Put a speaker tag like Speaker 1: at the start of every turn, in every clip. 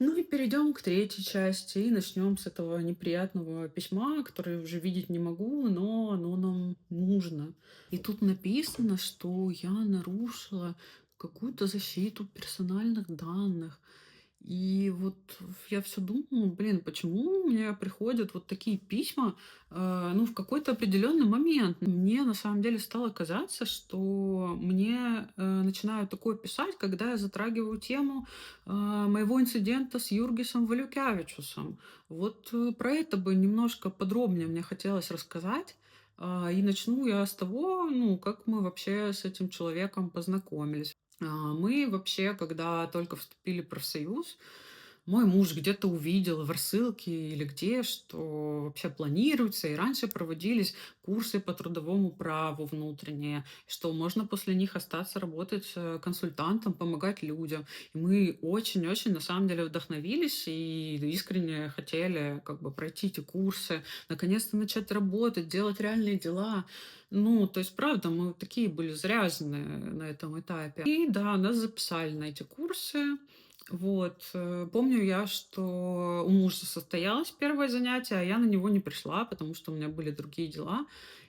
Speaker 1: Ну и перейдем к третьей части и начнем с этого неприятного письма, которое уже видеть не могу, но оно нам нужно. И тут написано, что я нарушила какую-то защиту персональных данных. И вот я все думаю, блин, почему мне приходят вот такие письма, ну, в какой-то определенный момент. Мне на самом деле стало казаться, что мне начинают такое писать, когда я затрагиваю тему моего инцидента с Юргисом Валюкявичусом. Вот про это бы немножко подробнее мне хотелось рассказать. И начну я с того, ну, как мы вообще с этим человеком познакомились. Мы вообще, когда только вступили в профсоюз, мой муж где-то увидел в рассылке или где, что вообще планируется, и раньше проводились курсы по трудовому праву внутренние, что можно после них остаться работать консультантом, помогать людям. И мы очень-очень, на самом деле, вдохновились и искренне хотели как бы пройти эти курсы, наконец-то начать работать, делать реальные дела. Ну, то есть, правда, мы такие были заряженные на этом этапе. И да, нас записали на эти курсы. Вот. Помню я, что у мужа состоялось первое занятие, а я на него не пришла, потому что у меня были другие дела.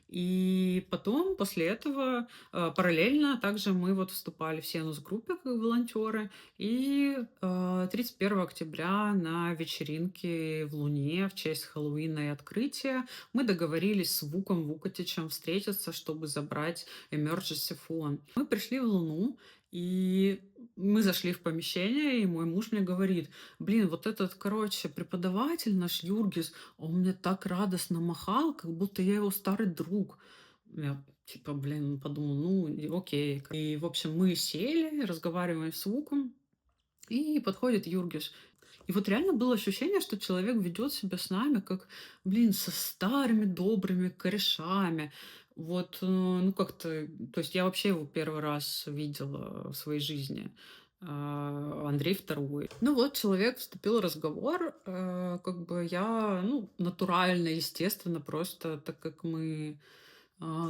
Speaker 1: И потом, после этого, параллельно также мы вот вступали в Сенус-группе как волонтеры. И 31 октября на вечеринке в Луне в честь Хэллоуина и открытия мы договорились с Вуком Вукатичем встретиться, чтобы забрать emergency фон. Мы пришли в Луну, и мы зашли в помещение, и мой муж мне говорит: блин, вот этот, короче, преподаватель наш Юргис, он мне так радостно махал, как будто я его старый друг. Я типа, блин, подумал, ну, окей. И, в общем, мы сели, разговариваем с Вуком, и подходит Юргис. И вот реально было ощущение, что человек ведет себя с нами как, блин, со старыми добрыми корешами. Вот, ну как-то, то есть я вообще его первый раз видела в своей жизни. Андрей второй. Ну вот, человек вступил в разговор, как бы я, ну, натурально, естественно, просто так как мы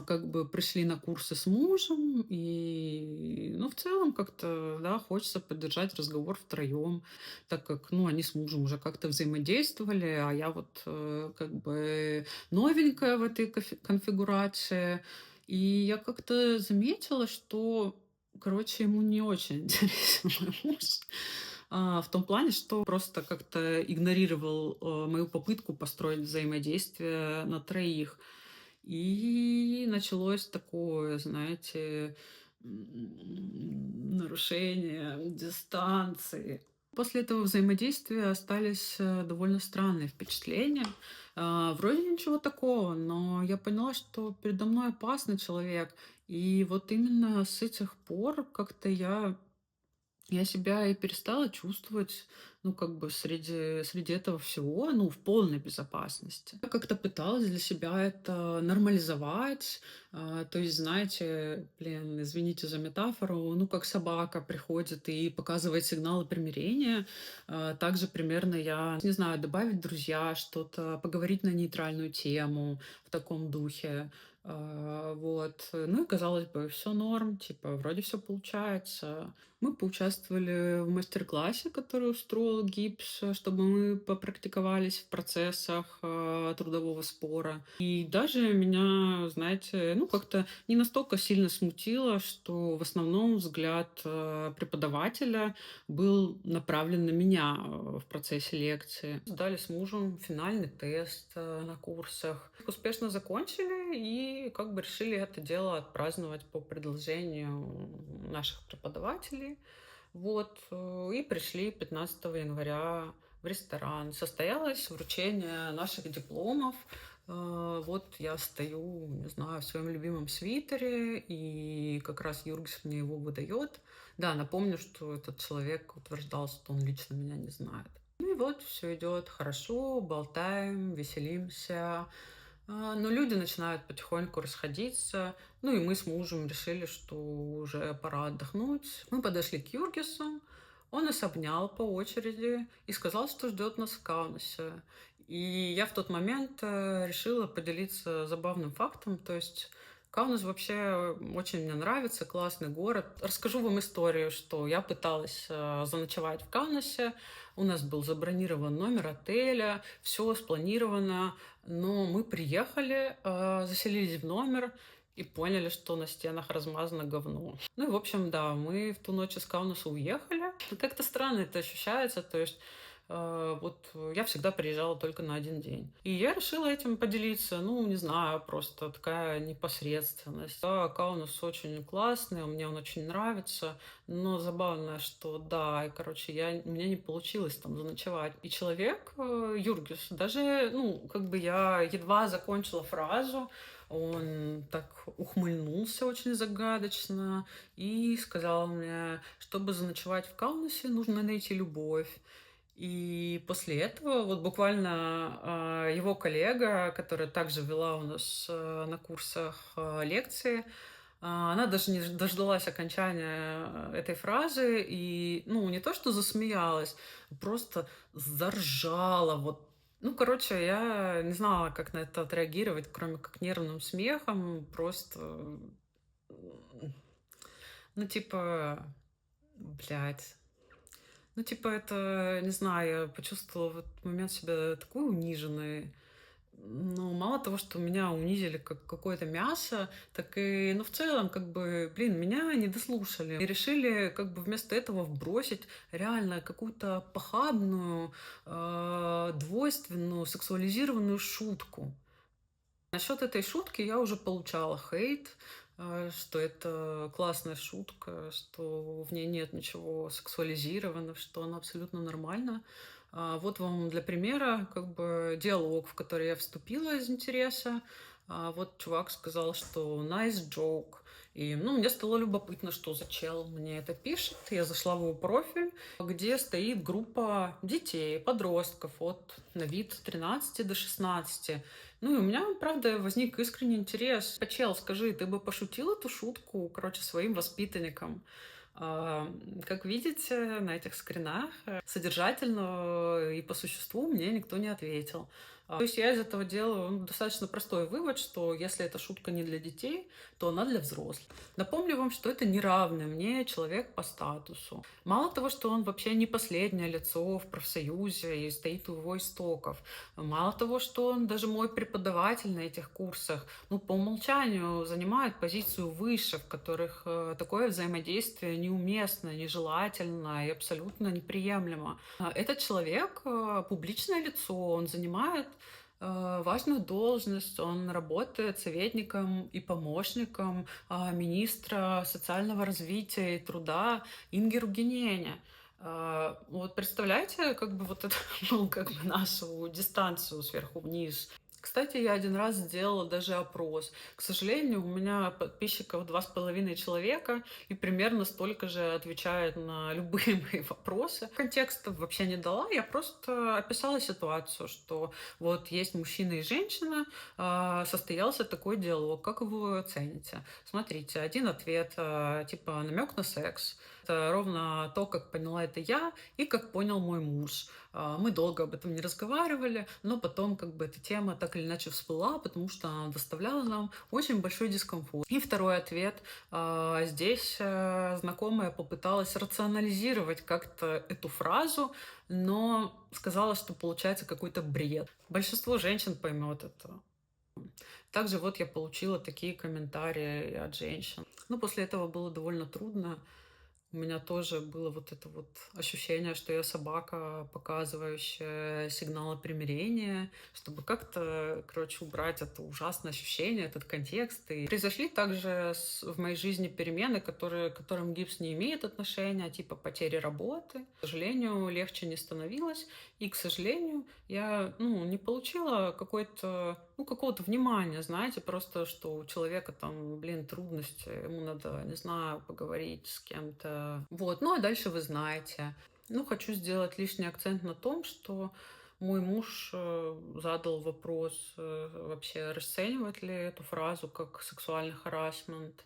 Speaker 1: как бы пришли на курсы с мужем, и, ну, в целом как-то, да, хочется поддержать разговор втроем, так как, ну, они с мужем уже как-то взаимодействовали, а я вот как бы новенькая в этой конфигурации. И я как-то заметила, что, короче, ему не очень интересен мой муж. В том плане, что просто как-то игнорировал мою попытку построить взаимодействие на троих. И началось такое, знаете, нарушение дистанции. После этого взаимодействия остались довольно странные впечатления. Вроде ничего такого, но я поняла, что передо мной опасный человек. И вот именно с этих пор как-то я себя и перестала чувствовать, ну, как бы среди этого всего, ну, в полной безопасности. Я как-то пыталась для себя это нормализовать. То есть, знаете, блин, извините за метафору, ну, как собака приходит и показывает сигналы примирения. Также примерно я, не знаю, добавить друзья что-то, поговорить на нейтральную тему в таком духе. Вот. Ну и казалось бы, все норм, типа, вроде все получается. Мы поучаствовали в мастер-классе, который устроил ГИПС, чтобы мы попрактиковались в процессах трудового спора. И даже меня, знаете, ну как-то не настолько сильно смутило, что в основном взгляд преподавателя был направлен на меня в процессе лекции. Сдали с мужем финальный тест на курсах. Успешно закончили и как бы решили это дело отпраздновать по предложению наших преподавателей. Вот. И пришли 15 января в ресторан. Состоялось вручение наших дипломов. Вот я стою, не знаю, в своем любимом свитере, и как раз Юргис мне его выдает. Да, напомню, что этот человек утверждал, что он лично меня не знает. Ну и вот все идет хорошо, болтаем, веселимся. Но люди начинают потихоньку расходиться. Ну и мы с мужем решили, что уже пора отдохнуть. Мы подошли к Юргису, он нас обнял по очереди и сказал, что ждет нас в Каунасе. И я в тот момент решила поделиться забавным фактом. То есть Каунас вообще очень мне нравится, классный город. Расскажу вам историю, что я пыталась заночевать в Каунасе. У нас был забронирован номер отеля, все спланировано, но мы приехали, заселились в номер и поняли, что на стенах размазано говно. Ну и, в общем, да, мы в ту ночь из Каунаса уехали. Как-то странно это ощущается, то есть я всегда приезжала только на один день. И я решила этим поделиться. Ну, не знаю, просто такая непосредственность. Да, Каунас очень классный, мне он очень нравится. Но забавно, что да, и, короче, у меня не получилось там заночевать. И человек, Юргис, даже, ну, как бы я едва закончила фразу, он так ухмыльнулся очень загадочно и сказал мне, чтобы заночевать в Каунасе, нужно найти любовь. И после этого вот буквально его коллега, которая также вела у нас на курсах лекции, она даже не дождалась окончания этой фразы и, ну, не то что засмеялась, просто заржала. Вот. Ну, короче, я не знала, как на это отреагировать, кроме как нервным смехом. Просто, ну, типа, блядь. Ну, типа, это, не знаю, я почувствовала в этот момент себя такой униженной. Ну, мало того, что меня унизили как какое-то мясо, так и, ну, в целом, как бы, блин, меня не дослушали. И решили, как бы, вместо этого вбросить реально какую-то похабную, двойственную, сексуализированную шутку. Насчет этой шутки я уже получала хейт, что это классная шутка, что в ней нет ничего сексуализированного, что она абсолютно нормальна. Вот вам для примера как бы диалог, в который я вступила из интереса. Вот чувак сказал, что nice joke. И, ну, мне стало любопытно, что за чел мне это пишет. Я зашла в его профиль, где стоит группа детей, подростков от на вид 13 до 16. Ну и у меня, правда, возник искренний интерес. Чел, скажи, ты бы пошутил эту шутку, короче, своим воспитанникам? Как видите, на этих скринах содержательно и по существу мне никто не ответил. То есть я из этого делаю достаточно простой вывод, что если эта шутка не для детей, то она для взрослых. Напомню вам, что это неравный мне человек по статусу. Мало того, что он вообще не последнее лицо в профсоюзе и стоит у его истоков. Мало того, что он даже мой преподаватель на этих курсах, ну, по умолчанию занимает позицию выше, в которых такое взаимодействие неуместно, нежелательно и абсолютно неприемлемо. Этот человек публичное лицо, он занимает важную должность, он работает советником и помощником министра социального развития и труда Инги Ругинене. Вот представляете, как бы вот это, ну, как бы нашу дистанцию сверху вниз. Кстати, я один раз сделала даже опрос. К сожалению, у меня подписчиков 2,5 человека, и примерно столько же отвечает на любые мои вопросы. Контекста вообще не дала, я просто описала ситуацию, что вот есть мужчина и женщина, состоялся такой диалог. Как вы его оцените? Смотрите, один ответ, типа намек на секс. Это ровно то, как поняла это я и как понял мой муж. Мы долго об этом не разговаривали, но потом как бы эта тема так или иначе всплыла, потому что она доставляла нам очень большой дискомфорт. И второй ответ. Здесь знакомая попыталась рационализировать как-то эту фразу, но сказала, что получается какой-то бред. Большинство женщин поймет это. Также вот я получила такие комментарии от женщин. Ну, после этого было довольно трудно. У меня тоже было вот это вот ощущение, что я собака, показывающая сигналы примирения, чтобы как-то, короче, убрать это ужасное ощущение, этот контекст. И произошли также в моей жизни перемены, к которым гипс не имеет отношения, типа потери работы. К сожалению, легче не становилось. И, к сожалению, я, ну, не получила какого-то внимания, знаете, просто, что у человека там, блин, трудности, ему надо, не знаю, поговорить с кем-то. Вот, ну а дальше вы знаете. Ну, хочу сделать лишний акцент на том, что мой муж задал вопрос, вообще расценивать ли эту фразу как сексуальный харассмент.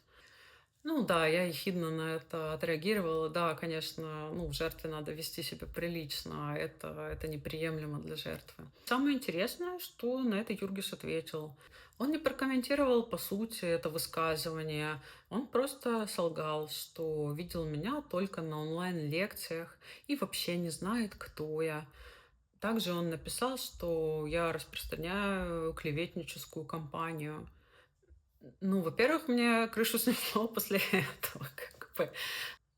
Speaker 1: Ну да, я ехидно на это отреагировала. Да, конечно, ну, жертве надо вести себя прилично, а это неприемлемо для жертвы. Самое интересное, что на это Юргис ответил. Он не прокомментировал, по сути, это высказывание. Он просто солгал, что видел меня только на онлайн-лекциях и вообще не знает, кто я. Также он написал, что я распространяю клеветническую кампанию. Ну, во-первых, мне крышу снесло после этого, как бы.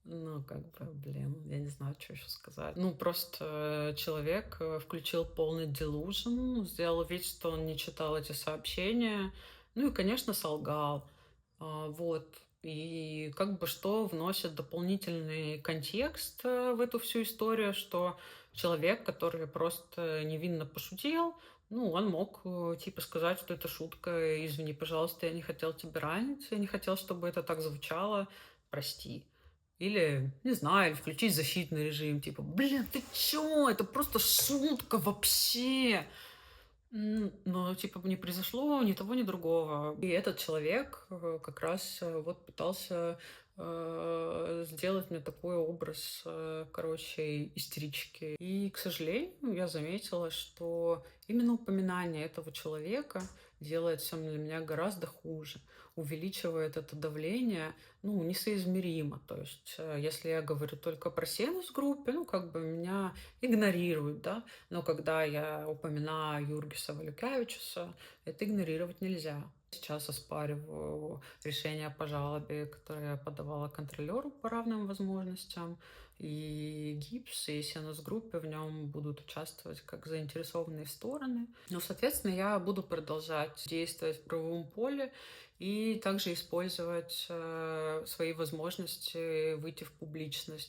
Speaker 1: Ну, как бы, блин, я не знаю, что еще сказать. Ну, просто человек включил полный delusion, сделал вид, что он не читал эти сообщения. Ну и, конечно, солгал. Вот. И как бы что вносит дополнительный контекст в эту всю историю, что человек, который просто невинно пошутил, ну, он мог типа сказать, что это шутка, извини, пожалуйста, я не хотел тебя ранить, я не хотел, чтобы это так звучало, прости. Или, не знаю, или включить защитный режим, типа, блин, ты чё, это просто шутка вообще. Но, типа, не произошло ни того, ни другого. И этот человек как раз вот пытался сделать мне такой образ, короче, истерички. И, к сожалению, я заметила, что именно упоминание этого человека делает все для меня гораздо хуже, увеличивает это давление, ну, несоизмеримо. То есть, если я говорю только про сенус в группе, ну, как бы меня игнорируют, да, но когда я упоминаю Юргиса Валюкевичуса, это игнорировать нельзя. Сейчас оспариваю решение по жалобе, которое я подавала контролеру по равным возможностям. И ГИПС, и Сенус-группы в нем будут участвовать как заинтересованные стороны. Ну, соответственно, я буду продолжать действовать в правовом поле и также использовать свои возможности выйти в публичность.